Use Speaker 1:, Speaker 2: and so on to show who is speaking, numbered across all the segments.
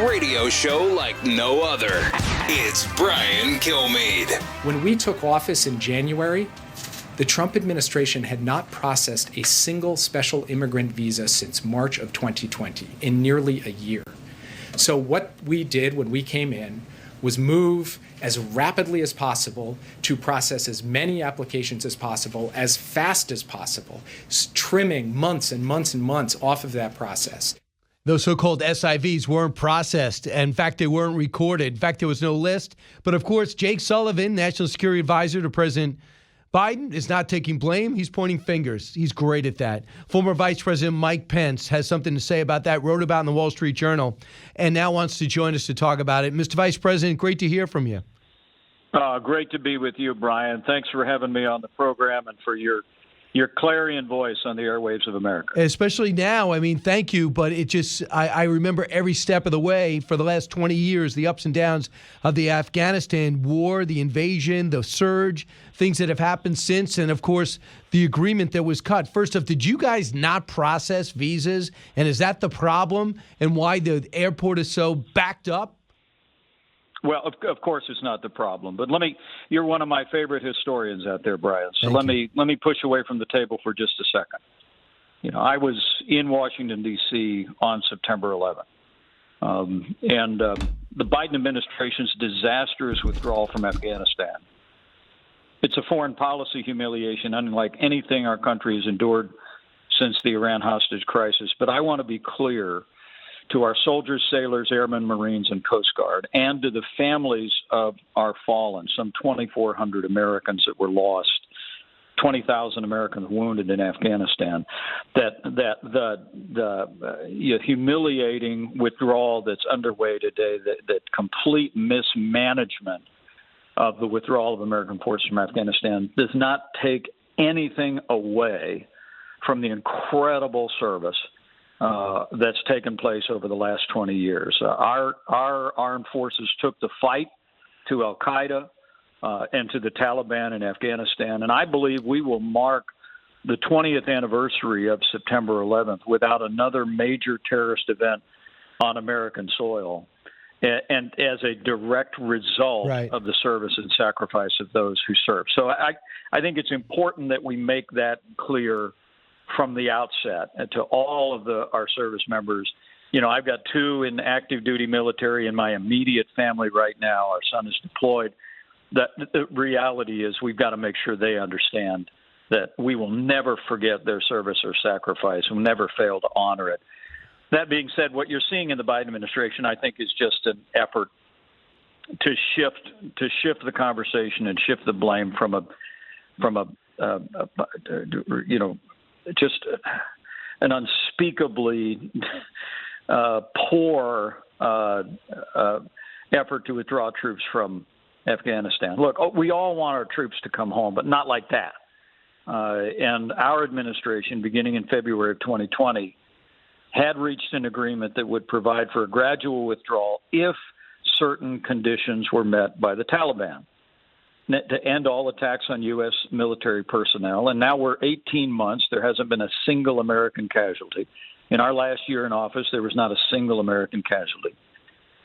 Speaker 1: a radio show like no other. It's Brian Kilmeade.
Speaker 2: When we took office in January, the Trump administration had not processed a single special immigrant visa since March of 2020, in nearly a year. So what we did when we came in was move as rapidly as possible to process as many applications as possible, as fast as possible, trimming months and months and months off of that process.
Speaker 3: Those so-called SIVs weren't processed. In fact, they weren't recorded. In fact, there was no list. But of course, Jake Sullivan, National Security Advisor to President Biden, is not taking blame. He's pointing fingers. He's great at that. Former Vice President Mike Pence has something to say about that, wrote about in the Wall Street Journal, and now wants to join us to talk about it. Mr. Vice President, great to hear from you.
Speaker 4: Great to be with you, Brian. Thanks for having me on the program and for your clarion voice on the airwaves of America.
Speaker 3: Especially now. I mean, thank you. But it just, I remember every step of the way for the last 20 years, the ups and downs of the Afghanistan war, the invasion, the surge, things that have happened since, and of course, the agreement that was cut. First off, did you guys not process visas? And is that the problem and why the airport is so backed up?
Speaker 4: Well, of course, it's not the problem. But you're one of my favorite historians out there, Brian. So let me push away from the table for just a second. You know, I was in Washington, D.C. on September 11th. The Biden administration's disastrous withdrawal from Afghanistan. It's a foreign policy humiliation unlike anything our country has endured since the Iran hostage crisis. But I want to be clear to our soldiers, sailors, airmen, Marines, and Coast Guard, and to the families of our fallen, some 2,400 Americans that were lost, 20,000 Americans wounded in Afghanistan, that the humiliating withdrawal that's underway today, that complete mismanagement of the withdrawal of American forces from Afghanistan does not take anything away from the incredible service that's taken place over the last 20 years. Our armed forces took the fight to al-Qaeda and to the Taliban in Afghanistan, and I believe we will mark the 20th anniversary of September 11th without another major terrorist event on American soil, and as a direct result of the service and sacrifice of those who serve. So I think it's important that we make that clear from the outset to all of our service members. You know, I've got 2 in active duty military in my immediate family right now. Our son is deployed. The reality is we've got to make sure they understand that we will never forget their service or sacrifice. We'll never fail to honor it. That being said, what you're seeing in the Biden administration, I think, is just an effort to shift the conversation and shift the blame from just an unspeakably poor effort to withdraw troops from Afghanistan. Look, we all want our troops to come home, but not like that. And our administration, beginning in February of 2020, had reached an agreement that would provide for a gradual withdrawal if certain conditions were met by the Taliban, to end all attacks on U.S. military personnel. And now we're 18 months. There hasn't been a single American casualty. In our last year in office, there was not a single American casualty.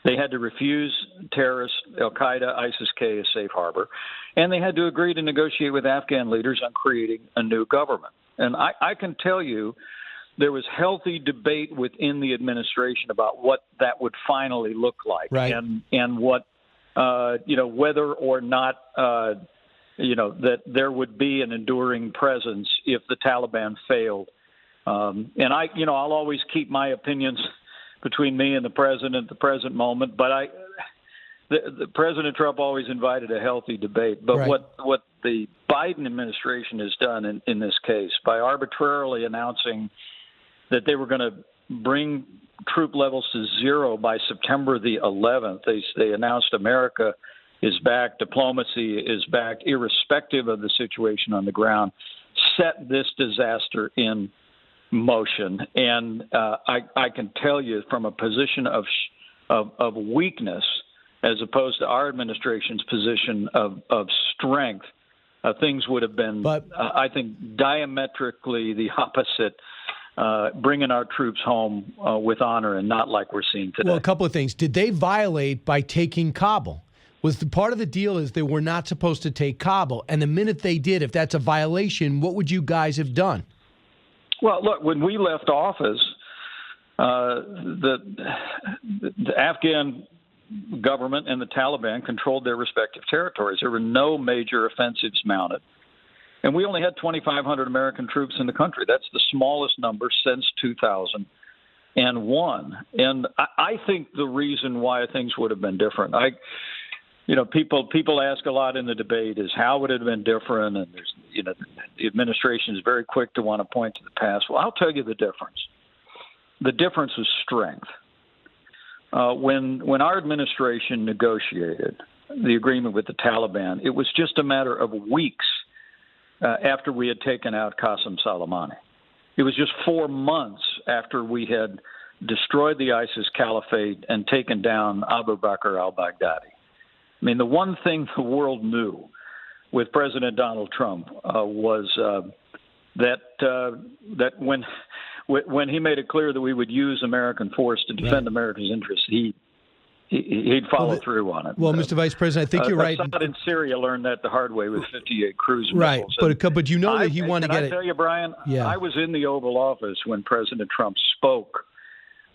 Speaker 4: They had to refuse terrorists, al-Qaeda, ISIS-K, a safe harbor, and they had to agree to negotiate with Afghan leaders on creating a new government. And I can tell you there was healthy debate within the administration about what that would finally look like, and what whether or not, that there would be an enduring presence if the Taliban failed. And I'll always keep my opinions between me and the president at the present moment. But the President Trump always invited a healthy debate. But what the Biden administration has done in this case, by arbitrarily announcing that they were going to bring troop levels to 0 by September the 11th. They announced America is back, diplomacy is back, irrespective of the situation on the ground, set this disaster in motion. And I can tell you from a position of weakness, as opposed to our administration's position of strength, things would have been, I think, diametrically the opposite bringing our troops home with honor and not like we're seeing today.
Speaker 3: Well, a couple of things. Did they violate by taking Kabul? Was the part of the deal is they were not supposed to take Kabul, and the minute they did, if that's a violation, what would you guys have done?
Speaker 4: Well, look, when we left office, the Afghan government and the Taliban controlled their respective territories. There were no major offensives mounted. And we only had 2,500 American troops in the country. That's the smallest number since 2001. And I think the reason why things would have been different, people ask a lot in the debate is how would it have been different? And there's, the administration is very quick to want to point to the past. Well, I'll tell you the difference. The difference is strength. When our administration negotiated the agreement with the Taliban, it was just a matter of weeks after we had taken out Qasem Soleimani. It was just 4 months after we had destroyed the ISIS caliphate and taken down Abu Bakr al-Baghdadi. I mean, the one thing the world knew with President Donald Trump was that when he made it clear that we would use American force to defend America's interests, he'd follow through on it.
Speaker 3: Well, Mr. Vice President, I think you're right.
Speaker 4: Assad in Syria learned that the hard way with 58 cruise
Speaker 3: right.
Speaker 4: missiles.
Speaker 3: Right, but you know that he wanted to get it.
Speaker 4: I tell you, Brian,
Speaker 3: yeah.
Speaker 4: I was in the Oval Office when President Trump spoke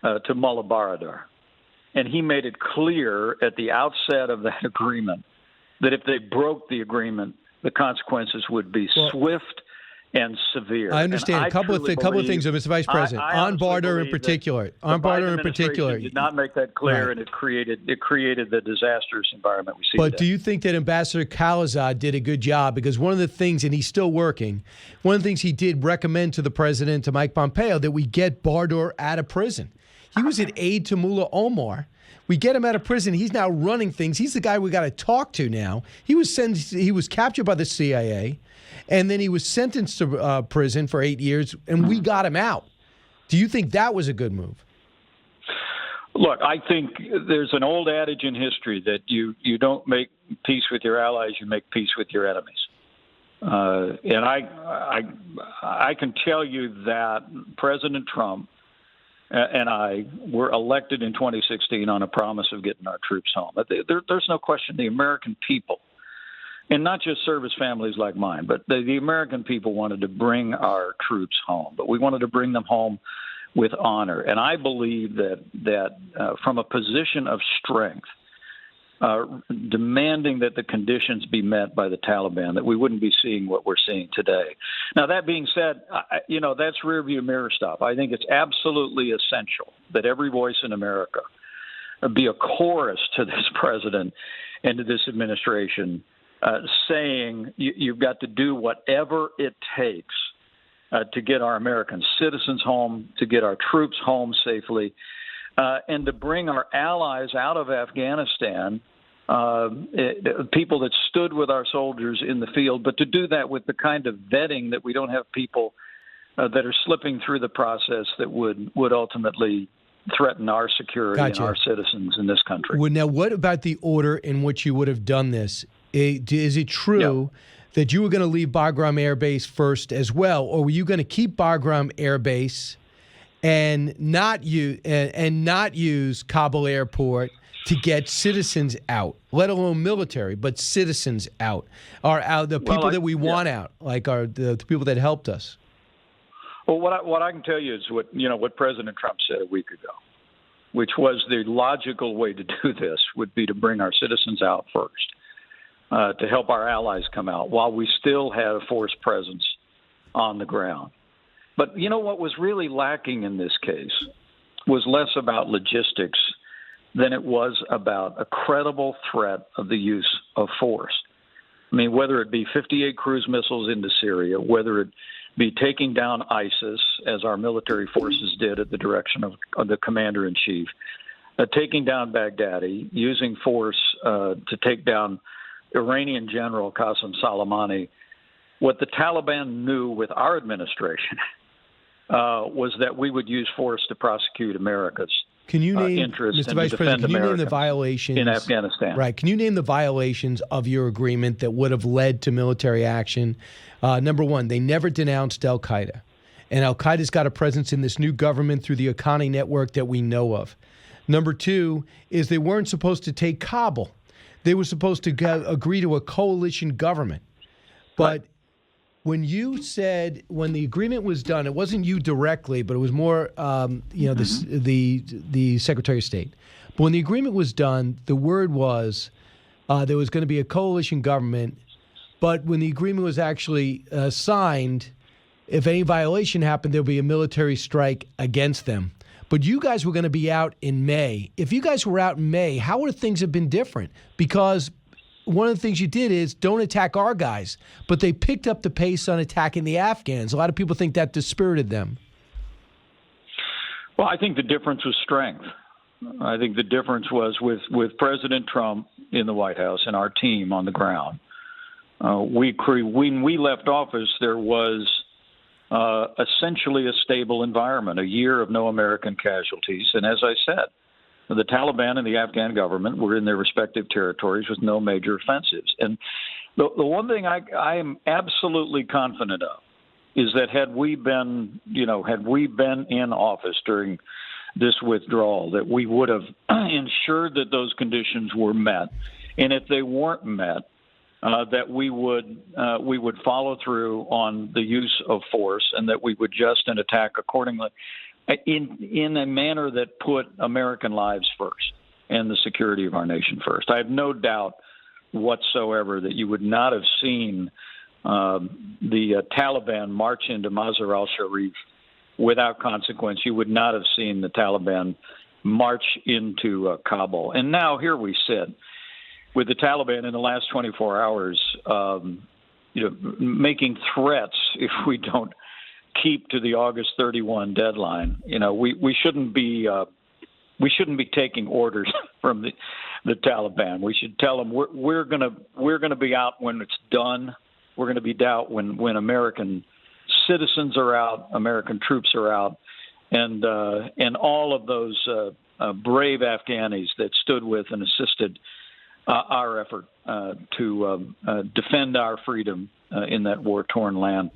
Speaker 4: to Mullah Baradar, and he made it clear at the outset of that agreement that if they broke the agreement, the consequences would be swift and severe.
Speaker 3: I understand. A couple of things, Mr. Vice President. On Barter in particular.
Speaker 4: Did not make that clear, and it created the disastrous environment we see
Speaker 3: But
Speaker 4: today.
Speaker 3: do you think that Ambassador Khalilzad did a good job? Because one of the things, and he's still working, one of the things he did recommend to the president, to Mike Pompeo, that we get Barter out of prison. He was an aide to Mullah Omar. We get him out of prison. He's now running things. He's the guy we got to talk to now. He was captured by the CIA. And then he was sentenced to prison for 8 years, and we got him out. Do you think that was a good move?
Speaker 4: Look, I think there's an old adage in history that you don't make peace with your allies, you make peace with your enemies. And I can tell you that President Trump and I were elected in 2016 on a promise of getting our troops home. There's no question the American people, and not just service families like mine, but the American people wanted to bring our troops home. But we wanted to bring them home with honor. And I believe that from a position of strength, demanding that the conditions be met by the Taliban, that we wouldn't be seeing what we're seeing today. Now, that being said, that's rearview mirror stuff. I think it's absolutely essential that every voice in America be a chorus to this president and to this administration, saying you've got to do whatever it takes to get our American citizens home, to get our troops home safely, and to bring our allies out of Afghanistan, people that stood with our soldiers in the field, but to do that with the kind of vetting that we don't have people that are slipping through the process that would ultimately threaten our security and our citizens in this country.
Speaker 3: Well, now, what about the order in which you would have done this? Is it true that you were going to leave Bagram Air Base first as well, or were you going to keep Bagram Air Base and not use Kabul Airport to get citizens out, let alone military, but citizens out, the people that we want out, like the people that helped us?
Speaker 4: Well, what I can tell you is what President Trump said a week ago, which was the logical way to do this would be to bring our citizens out first, to help our allies come out while we still have a force presence on the ground. But what was really lacking in this case was less about logistics than it was about a credible threat of the use of force. I mean, whether it be 58 cruise missiles into Syria, whether it be taking down ISIS, as our military forces did at the direction of the commander-in-chief, taking down Baghdadi, using force to take down Iranian General Qasem Soleimani. What the Taliban knew with our administration was that we would use force to prosecute America's interest
Speaker 3: Mr.
Speaker 4: and
Speaker 3: Vice
Speaker 4: to
Speaker 3: President,
Speaker 4: defend
Speaker 3: can you name
Speaker 4: America
Speaker 3: the violations
Speaker 4: in Afghanistan?
Speaker 3: Right. Can you name the violations of your agreement that would have led to military action? Number one, they never denounced al-Qaeda. and al-Qaeda's got a presence in this new government through the Haqqani network that we know of. Number two is they weren't supposed to take Kabul. They were supposed to agree to a coalition government. But when you said, when the agreement was done, it wasn't you directly, but it was more, the Secretary of State. But when the agreement was done, the word was there was going to be a coalition government. But when the agreement was actually signed, if any violation happened, there'll be a military strike against them. But you guys were going to be out in May. If you guys were out in May, how would things have been different? Because one of the things you did is don't attack our guys, but they picked up the pace on attacking the Afghans. A lot of people think that dispirited them.
Speaker 4: Well, I think the difference was strength. I think the difference was with President Trump in the White House and our team on the ground. When we left office, there was essentially a stable environment, a year of no American casualties. And as I said, the Taliban and the Afghan government were in their respective territories with no major offensives. And the one thing I am absolutely confident of is that had we been in office during this withdrawal, that we would have ensured that those conditions were met. And if they weren't met, that we would follow through on the use of force, and that we would adjust and attack accordingly in a manner that put American lives first and the security of our nation first. I have no doubt whatsoever that you would not have seen the Taliban march into Mazar al-Sharif without consequence. You would not have seen the Taliban march into Kabul. And now here we sit with the Taliban in the last 24 hours, making threats if we don't keep to the August 31 deadline. We shouldn't be taking orders from the Taliban. We should tell them we're gonna be out when it's done. We're going to be out when American citizens are out, American troops are out, and all of those brave Afghanis that stood with and assisted our effort to defend our freedom in that war-torn land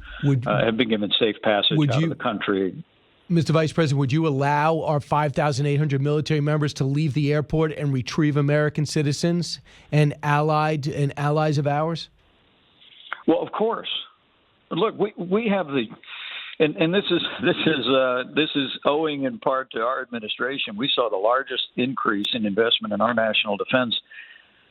Speaker 4: have been given safe passage out of the country.
Speaker 3: Mr. Vice President, would you allow our 5,800 military members to leave the airport and retrieve American citizens and allies of ours?
Speaker 4: Well, of course. Look, we have the, and this is owing in part to our administration. We saw the largest increase in investment in our national defense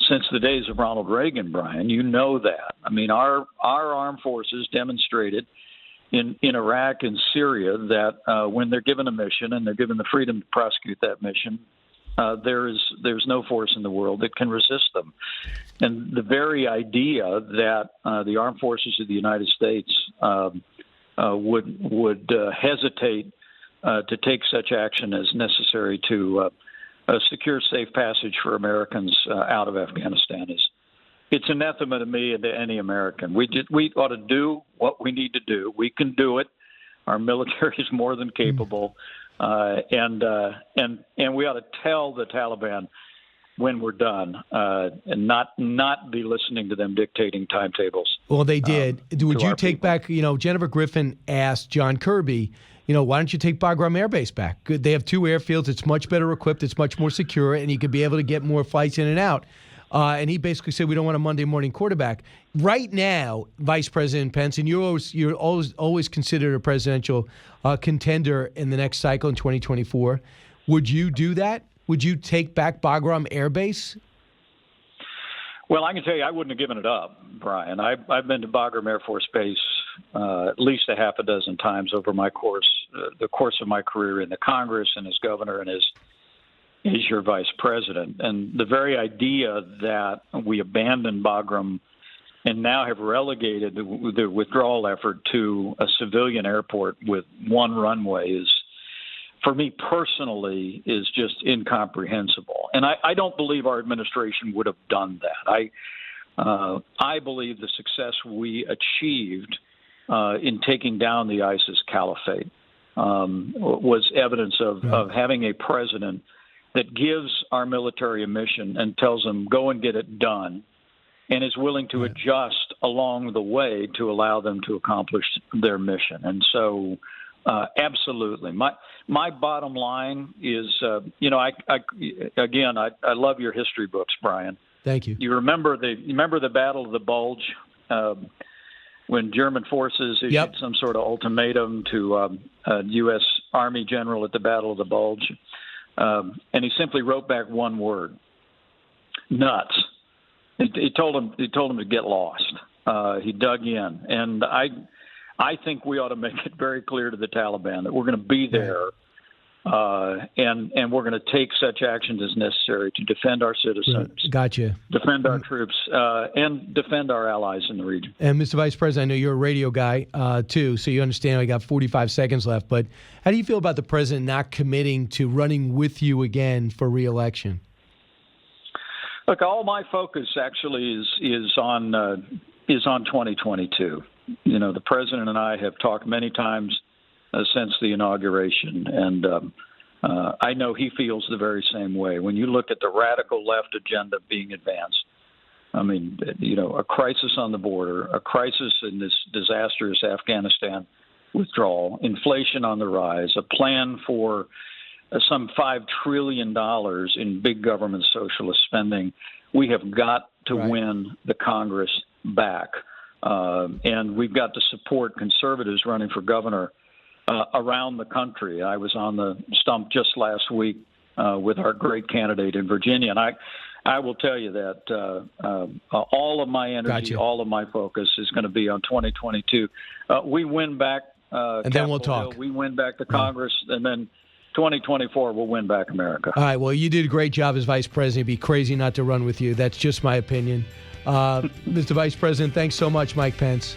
Speaker 4: since the days of Ronald Reagan, Brian. You know that. I mean, our armed forces demonstrated in Iraq and Syria that when they're given a mission and they're given the freedom to prosecute that mission, there's no force in the world that can resist them. And the very idea that the armed forces of the United States would hesitate to take such action as necessary to secure safe passage for Americans out of Afghanistan it's anathema to me and to any American. We ought to do what we need to do. We can do it. Our military is more than capable, and we ought to tell the Taliban when we're done, and not be listening to them dictating timetables.
Speaker 3: Well, they did. Would you take back? Jennifer Griffin asked John Kirby, why don't you take Bagram Air Base back? Good. They have two airfields. It's much better equipped. It's much more secure, and you could be able to get more flights in and out. And he basically said, we don't want a Monday morning quarterback. Right now, Vice President Pence, and you're always considered a presidential contender in the next cycle in 2024. Would you do that? Would you take back Bagram Air Base?
Speaker 4: Well, I can tell you I wouldn't have given it up, Brian. I've been to Bagram Air Force Base at least a half a dozen times over the course of my career in the Congress and as governor and as your vice president. And the very idea that we abandoned Bagram and now have relegated the withdrawal effort to a civilian airport with one runway is, for me personally, is just incomprehensible. And I don't believe our administration would have done that. I believe the success we achieved in taking down the ISIS caliphate was evidence of having a president that gives our military a mission and tells them, go and get it done, and is willing to adjust along the way to allow them to accomplish their mission. And so Absolutely. My bottom line is, I love your history books, Brian.
Speaker 3: Thank you.
Speaker 4: You remember the Battle of the Bulge, when German forces issued some sort of ultimatum to a U.S. Army general at the Battle of the Bulge, and he simply wrote back one word: nuts. He told him to get lost. He dug in, and I think we ought to make it very clear to the Taliban that we're going to be there, and we're going to take such actions as necessary to defend our citizens, defend our troops, and defend our allies in the region.
Speaker 3: And Mr. Vice President, I know you're a radio guy too, so you understand I got 45 seconds left. But how do you feel about the president not committing to running with you again for re-election?
Speaker 4: Look, all my focus actually is on 2022. You know, the president and I have talked many times since the inauguration, and I know he feels the very same way. When you look at the radical left agenda being advanced, I mean, a crisis on the border, a crisis in this disastrous Afghanistan withdrawal, inflation on the rise, a plan for some $5 trillion in big government socialist spending. We have got to win the Congress back. And we've got to support conservatives running for governor around the country. I was on the stump just last week with our great candidate in Virginia. And I will tell you that all of my energy, all of my focus is going to be on 2022. We win back
Speaker 3: and then we'll talk.
Speaker 4: Hill, we win back the Congress, and then 2024 we'll win back America.
Speaker 3: All right, well, you did a great job as vice president. It'd be crazy not to run with you. That's just my opinion. Mr. Vice President, thanks so much, Mike Pence.